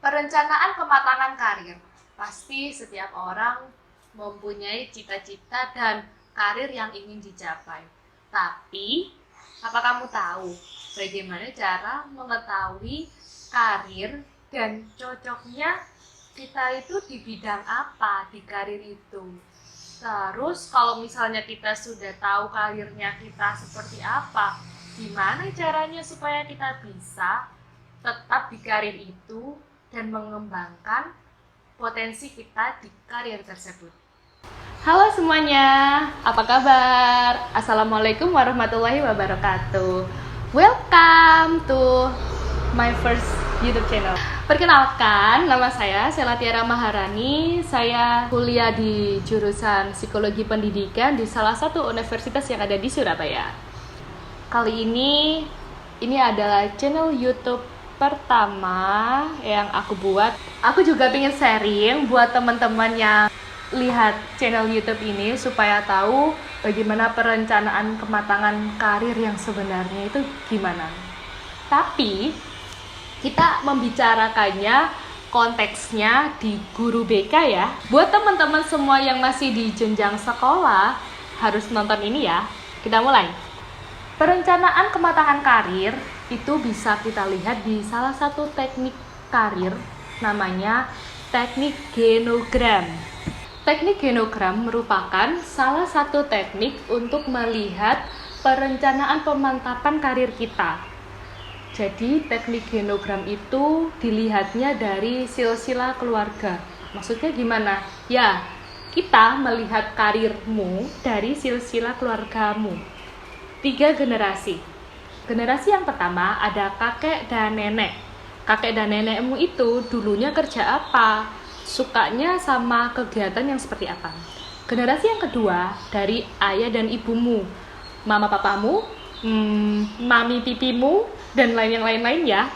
Perencanaan kematangan karir. Pasti setiap orang mempunyai cita-cita dan karir yang ingin dicapai. Tapi, apa kamu tahu bagaimana cara mengetahui karir dan cocoknya kita itu di bidang apa di karir itu? Terus kalau misalnya kita sudah tahu karirnya kita seperti apa, gimana caranya supaya kita bisa tetap di karir itu dan mengembangkan potensi kita di karir tersebut. Halo semuanya, apa kabar? Assalamualaikum warahmatullahi wabarakatuh. Welcome to my first YouTube channel. Perkenalkan, nama saya Sela Tiara Maharani. Saya kuliah di jurusan Psikologi Pendidikan di salah satu universitas yang ada di Surabaya. Kali ini adalah channel YouTube pertama yang aku buat. Aku juga pengen sharing buat teman-teman yang lihat channel YouTube ini supaya tahu bagaimana perencanaan kematangan karir yang sebenarnya itu gimana. Tapi kita membicarakannya konteksnya di guru BK ya. Buat teman-teman semua yang masih di jenjang sekolah harus nonton ini ya. Kita mulai. Perencanaan kematangan karir itu bisa kita lihat di salah satu teknik karir namanya teknik genogram. Teknik genogram merupakan salah satu teknik untuk melihat perencanaan pemantapan karir kita. Jadi teknik genogram itu dilihatnya dari silsilah keluarga. Maksudnya gimana? Ya, kita melihat karirmu dari silsilah keluargamu. 3 generasi. Generasi yang pertama ada kakek dan nenek. Kakek dan nenekmu itu dulunya kerja apa? Sukanya sama kegiatan yang seperti apa? Generasi yang kedua dari ayah dan ibumu. Mama papamu, mami pipimu, dan lain-lain ya.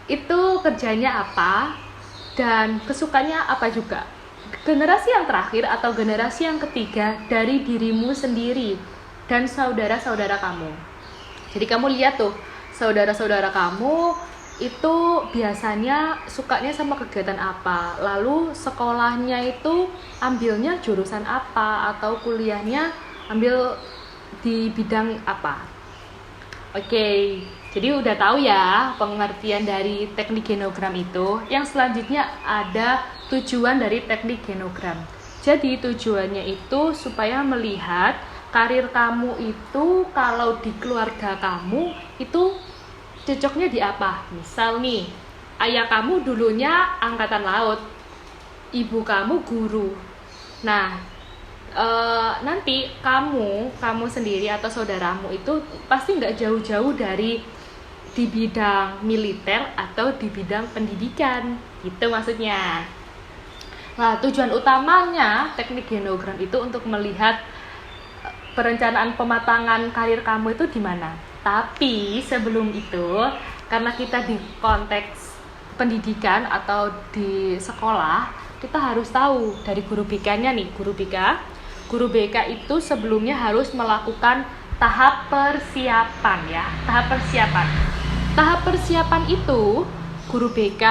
Itu kerjanya apa dan kesukanya apa juga. Generasi yang terakhir atau generasi yang ketiga dari dirimu sendiri dan saudara-saudara kamu. Jadi kamu lihat tuh, saudara-saudara kamu itu biasanya sukanya sama kegiatan apa, lalu sekolahnya itu ambilnya jurusan apa, atau kuliahnya ambil di bidang apa. Oke, jadi udah tahu ya pengertian dari teknik genogram itu. Yang selanjutnya ada tujuan dari teknik genogram. Jadi tujuannya itu supaya melihat karir kamu itu kalau di keluarga kamu itu cocoknya di apa? Misal nih, ayah kamu dulunya angkatan laut, ibu kamu guru. Nah, nanti kamu sendiri atau saudaramu itu pasti nggak jauh-jauh dari di bidang militer atau di bidang pendidikan, gitu maksudnya. Nah, tujuan utamanya teknik genogram itu untuk melihat perencanaan pematangan karir kamu itu di mana. Tapi sebelum itu, karena kita di konteks pendidikan atau di sekolah, kita harus tahu dari guru BK-nya nih, guru BK itu sebelumnya harus melakukan tahap persiapan ya, Tahap persiapan itu guru BK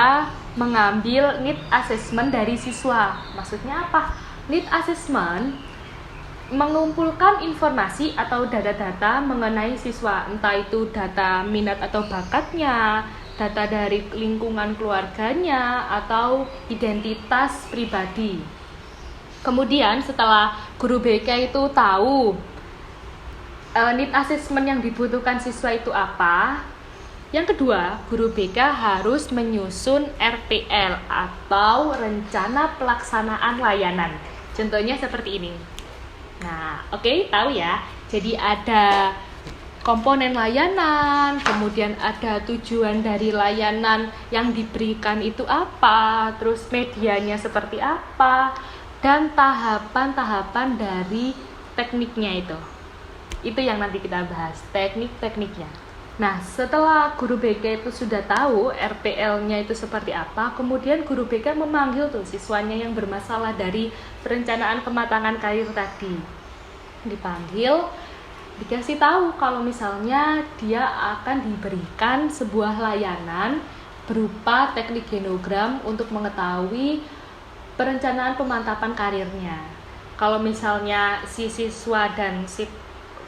mengambil need assessment dari siswa. Maksudnya apa? Need assessment mengumpulkan informasi atau data-data mengenai siswa, entah itu data minat atau bakatnya, data dari lingkungan keluarganya, atau identitas pribadi. Kemudian setelah guru BK itu tahu need assessment yang dibutuhkan siswa itu apa, yang kedua, guru BK harus menyusun RPL atau rencana pelaksanaan layanan. Contohnya seperti ini. Nah, oke, tahu ya. Jadi ada komponen layanan, kemudian ada tujuan dari layanan yang diberikan itu apa, terus medianya seperti apa, dan tahapan-tahapan dari tekniknya itu. Itu yang nanti kita bahas, teknik-tekniknya. Nah, setelah guru BK itu sudah tahu RPL-nya itu seperti apa, kemudian guru BK memanggil tuh siswanya yang bermasalah dari perencanaan kematangan karir tadi. Dipanggil, dikasih tahu kalau misalnya dia akan diberikan sebuah layanan berupa teknik genogram untuk mengetahui perencanaan pemantapan karirnya. Kalau misalnya si siswa dan si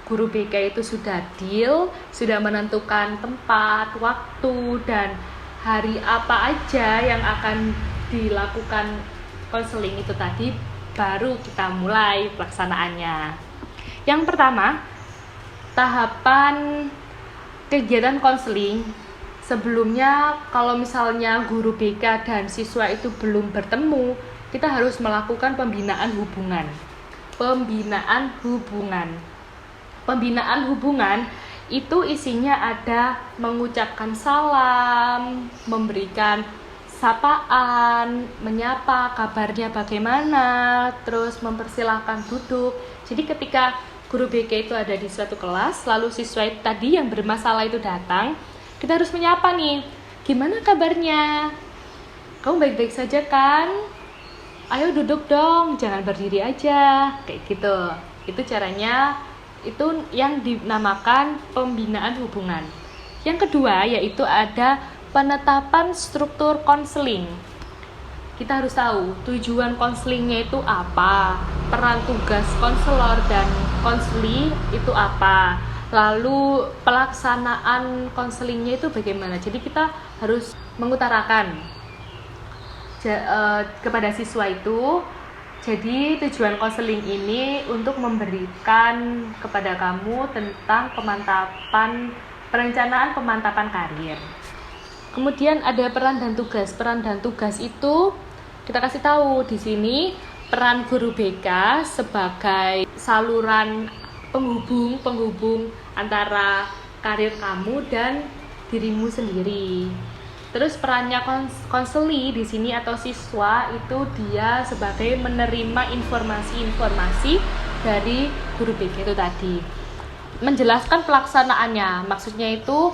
guru BK itu sudah deal, sudah menentukan tempat, waktu, dan hari apa aja yang akan dilakukan konseling itu tadi, baru kita mulai pelaksanaannya. Yang pertama, tahapan kegiatan konseling. Sebelumnya kalau misalnya guru BK dan siswa itu belum bertemu, kita harus melakukan pembinaan hubungan. Pembinaan hubungan itu isinya ada mengucapkan salam, memberikan sapaan, menyapa kabarnya bagaimana, terus mempersilahkan duduk. Jadi ketika guru BK itu ada di suatu kelas, lalu siswa itu tadi yang bermasalah itu datang, kita harus menyapa nih, gimana kabarnya? Kamu baik-baik saja kan? Ayo duduk dong, jangan berdiri aja, kayak gitu. Itu caranya, itu yang dinamakan pembinaan hubungan. Yang kedua yaitu ada penetapan struktur konseling. Kita harus tahu tujuan konselingnya itu apa, peran tugas konselor dan konseli itu apa, lalu pelaksanaan konselingnya itu bagaimana. Jadi kita harus mengutarakan kepada siswa itu, jadi tujuan konseling ini untuk memberikan kepada kamu tentang perencanaan pemantapan karir. Kemudian ada peran dan tugas. Peran dan tugas itu kita kasih tahu di sini, peran guru BK sebagai saluran penghubung antara karir kamu dan dirimu sendiri. Terus perannya konseli di sini atau siswa itu dia sebagai menerima informasi-informasi dari guru BK itu tadi. Menjelaskan pelaksanaannya, maksudnya itu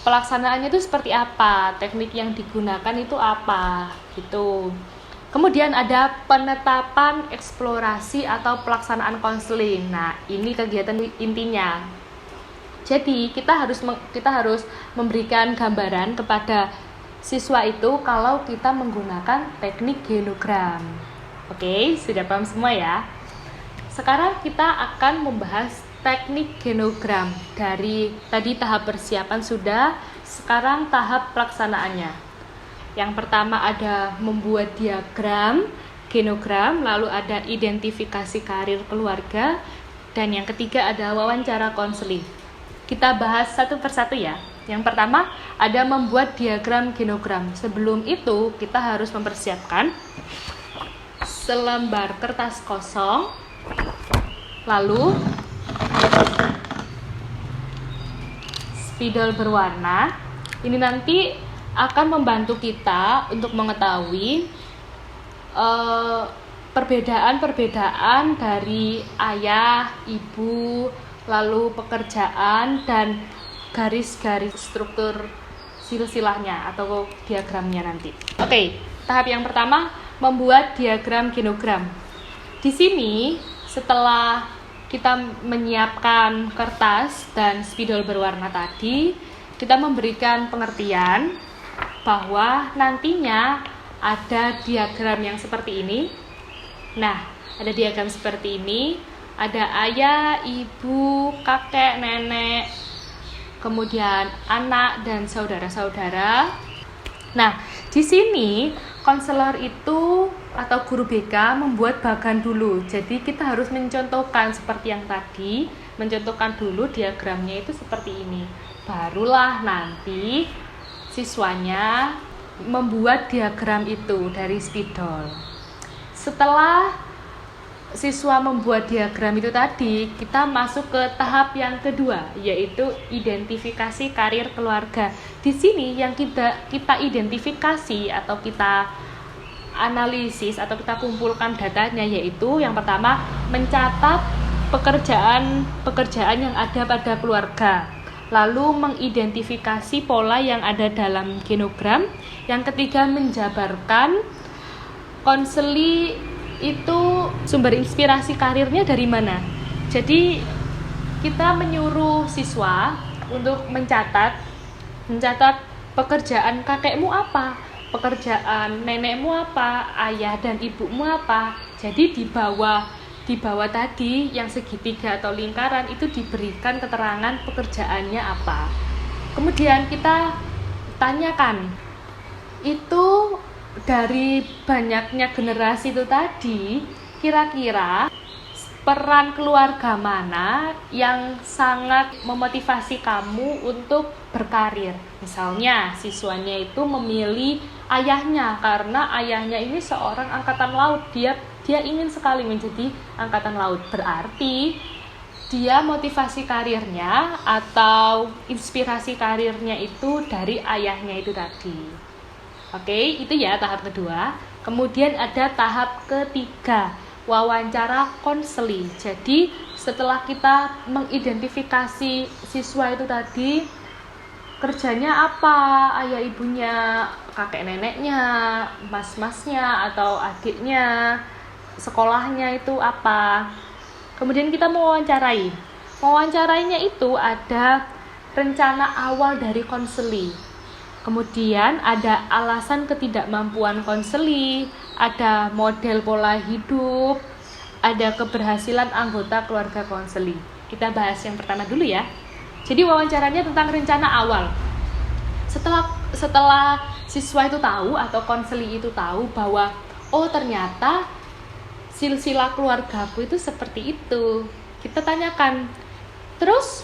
pelaksanaannya itu seperti apa, teknik yang digunakan itu apa, gitu. Kemudian ada penetapan eksplorasi atau pelaksanaan konseling. Nah, ini kegiatan intinya. Jadi kita harus memberikan gambaran kepada siswa itu kalau kita menggunakan teknik genogram. Oke, sudah paham semua ya? Sekarang kita akan membahas teknik genogram. Dari tadi tahap persiapan sudah, sekarang tahap pelaksanaannya. Yang pertama ada membuat diagram genogram, lalu ada identifikasi karir keluarga, dan yang ketiga ada wawancara konseling. Kita bahas satu persatu ya. Yang pertama ada membuat diagram genogram. Sebelum itu kita harus mempersiapkan selembar kertas kosong, lalu spidol berwarna. Ini nanti akan membantu kita untuk mengetahui perbedaan dari ayah, ibu, lalu pekerjaan dan garis-garis struktur silsilahnya atau diagramnya nanti. Oke, tahap yang pertama membuat diagram genogram. Di sini setelah kita menyiapkan kertas dan spidol berwarna tadi, kita memberikan pengertian bahwa nantinya ada diagram yang seperti ini. Nah, ada diagram seperti ini. Ada ayah, ibu, kakek, nenek, kemudian anak dan saudara-saudara. Nah, di sini konselor itu atau guru BK membuat bagan dulu. Jadi kita harus mencontohkan seperti yang tadi, mencontohkan dulu diagramnya itu seperti ini. Barulah nanti siswanya membuat diagram itu dari spidol. Setelah siswa membuat diagram itu tadi, kita masuk ke tahap yang kedua, yaitu identifikasi karir keluarga. Di sini yang kita identifikasi atau kita analisis atau kita kumpulkan datanya, yaitu yang pertama mencatat pekerjaan yang ada pada keluarga, lalu mengidentifikasi pola yang ada dalam genogram. Yang ketiga menjabarkan konseli itu sumber inspirasi karirnya dari mana. Jadi kita menyuruh siswa untuk mencatat pekerjaan kakekmu apa, pekerjaan nenekmu apa, ayah dan ibumu apa. Jadi di bawah tadi yang segitiga atau lingkaran itu diberikan keterangan pekerjaannya apa. Kemudian kita tanyakan, itu dari banyaknya generasi itu tadi, kira-kira peran keluarga mana yang sangat memotivasi kamu untuk berkarir? Misalnya siswanya itu memilih ayahnya karena ayahnya ini seorang angkatan laut, dia ingin sekali menjadi angkatan laut. Berarti dia motivasi karirnya atau inspirasi karirnya itu dari ayahnya itu tadi. Oke, itu ya tahap kedua. Kemudian ada tahap ketiga, wawancara konseli. Jadi setelah kita mengidentifikasi siswa itu tadi, kerjanya apa, ayah ibunya, kakek neneknya, mas-masnya atau adiknya, sekolahnya itu apa. Kemudian kita mewawancarai. Mewawancarainya itu ada rencana awal dari konseli. Kemudian ada alasan ketidakmampuan konseli, ada model pola hidup, ada keberhasilan anggota keluarga konseli. Kita bahas yang pertama dulu ya. Jadi wawancaranya tentang rencana awal. Setelah siswa itu tahu atau konseli itu tahu bahwa oh ternyata silsilah keluargaku itu seperti itu. Kita tanyakan, terus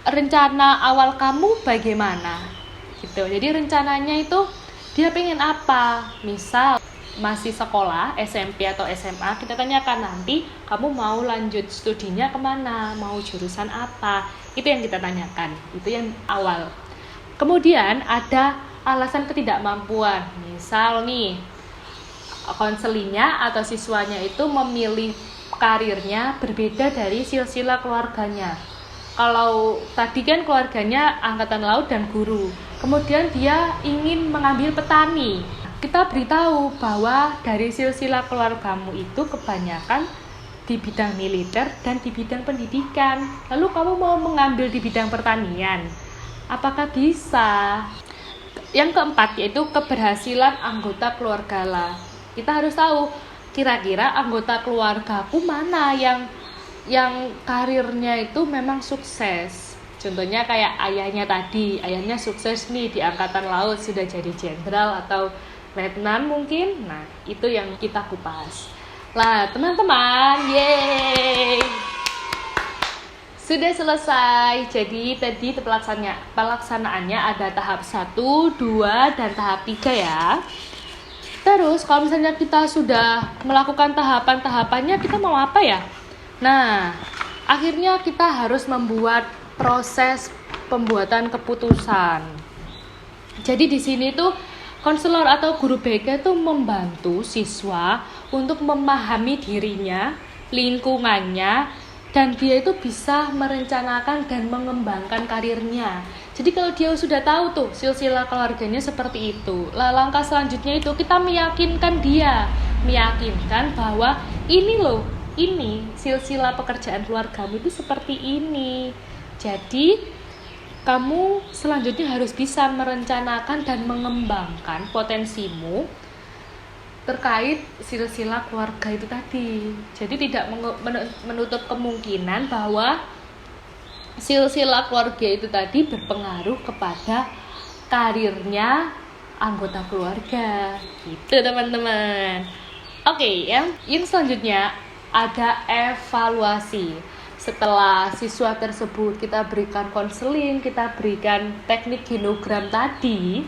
rencana awal kamu bagaimana? Gitu. Jadi rencananya itu dia pengen apa? Misal masih sekolah SMP atau SMA, kita tanyakan nanti kamu mau lanjut studinya kemana, mau jurusan apa, itu yang kita tanyakan, itu yang awal. Kemudian ada alasan ketidakmampuan, misal nih konselinya atau siswanya itu memilih karirnya berbeda dari silsilah keluarganya. Kalau tadi kan keluarganya angkatan laut dan guru, kemudian dia ingin mengambil petani. Kita beritahu bahwa dari silsilah keluargamu itu kebanyakan di bidang militer dan di bidang pendidikan. Lalu kamu mau mengambil di bidang pertanian, apakah bisa? Yang keempat yaitu keberhasilan anggota keluarga lah. Kita harus tahu kira-kira anggota keluargaku mana yang karirnya itu memang sukses. Contohnya kayak ayahnya tadi, ayahnya sukses nih di angkatan laut, sudah jadi jenderal atau letnan mungkin. Nah, itu yang kita kupas. Lah, teman-teman, yeay! Sudah selesai. Jadi tadi pelaksanaannya ada tahap 1, 2, dan tahap 3 ya. Terus kalau misalnya kita sudah melakukan tahapan-tahapannya, kita mau apa ya? Nah, akhirnya kita harus membuat proses pembuatan keputusan. Jadi di sini tuh konselor atau guru BK tuh membantu siswa untuk memahami dirinya, lingkungannya, dan dia itu bisa merencanakan dan mengembangkan karirnya. Jadi kalau dia sudah tahu tuh silsilah keluarganya seperti itu, langkah selanjutnya itu kita meyakinkan bahwa ini silsilah pekerjaan keluargamu itu seperti ini. Jadi kamu selanjutnya harus bisa merencanakan dan mengembangkan potensimu terkait silsilah keluarga itu tadi. Jadi tidak menutup kemungkinan bahwa silsilah keluarga itu tadi berpengaruh kepada karirnya anggota keluarga. Gitu teman-teman. Oke, yang selanjutnya ada evaluasi. Setelah siswa tersebut kita berikan konseling, kita berikan teknik genogram tadi,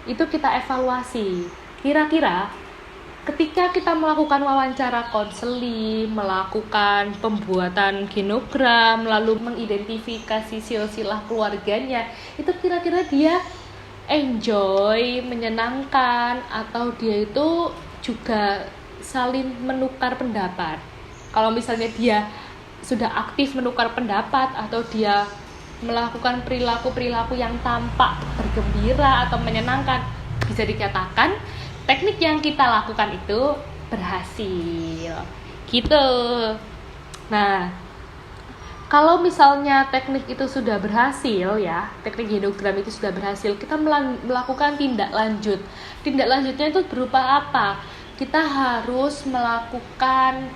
itu kita evaluasi. Kira-kira ketika kita melakukan wawancara konseling, melakukan pembuatan genogram, lalu mengidentifikasi silsilah keluarganya, itu kira-kira dia enjoy, menyenangkan, atau dia itu juga saling menukar pendapat. Kalau misalnya dia sudah aktif menukar pendapat atau dia melakukan perilaku-perilaku yang tampak bergembira atau menyenangkan, bisa dikatakan teknik yang kita lakukan itu berhasil. Gitu. Nah, Kalau misalnya teknik itu sudah berhasil ya, teknik henogram itu sudah berhasil, kita melakukan tindak lanjut. Tindak lanjutnya itu berupa apa? Kita harus melakukan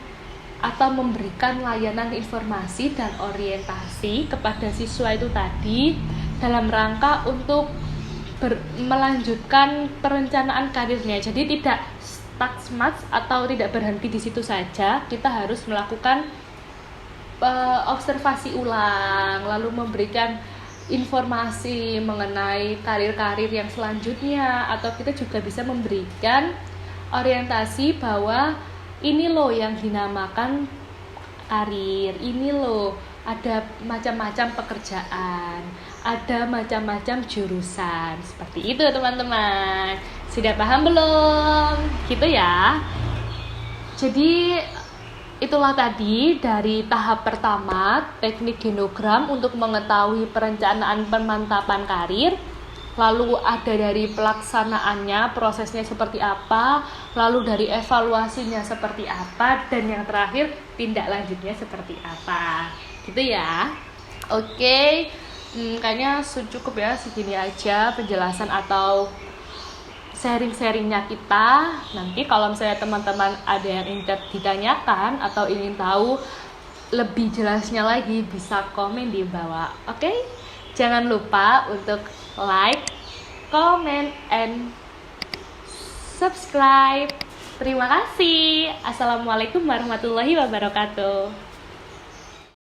atau memberikan layanan informasi dan orientasi kepada siswa itu tadi dalam rangka untuk melanjutkan perencanaan karirnya. Jadi tidak stuck smart atau tidak berhenti di situ saja, kita harus melakukan observasi ulang, lalu memberikan informasi mengenai karir-karir yang selanjutnya, atau kita juga bisa memberikan orientasi bahwa ini loh yang dinamakan karir, ini loh ada macam-macam pekerjaan, ada macam-macam jurusan. Seperti itu teman-teman. Sudah paham belum? Gitu ya. Jadi itulah tadi dari tahap pertama teknik henogram untuk mengetahui perencanaan pemantapan karir. Lalu ada dari pelaksanaannya, prosesnya seperti apa, lalu dari evaluasinya seperti apa, dan yang terakhir tindak lanjutnya seperti apa. Gitu ya. Oke, kayaknya cukup ya, segini aja penjelasan atau sharing-sharingnya kita. Nanti kalau misalnya teman-teman ada yang ingin ditanyakan atau ingin tahu lebih jelasnya lagi, bisa komen di bawah. Oke? Jangan lupa untuk like, comment, and subscribe. Terima kasih. Assalamualaikum warahmatullahi wabarakatuh.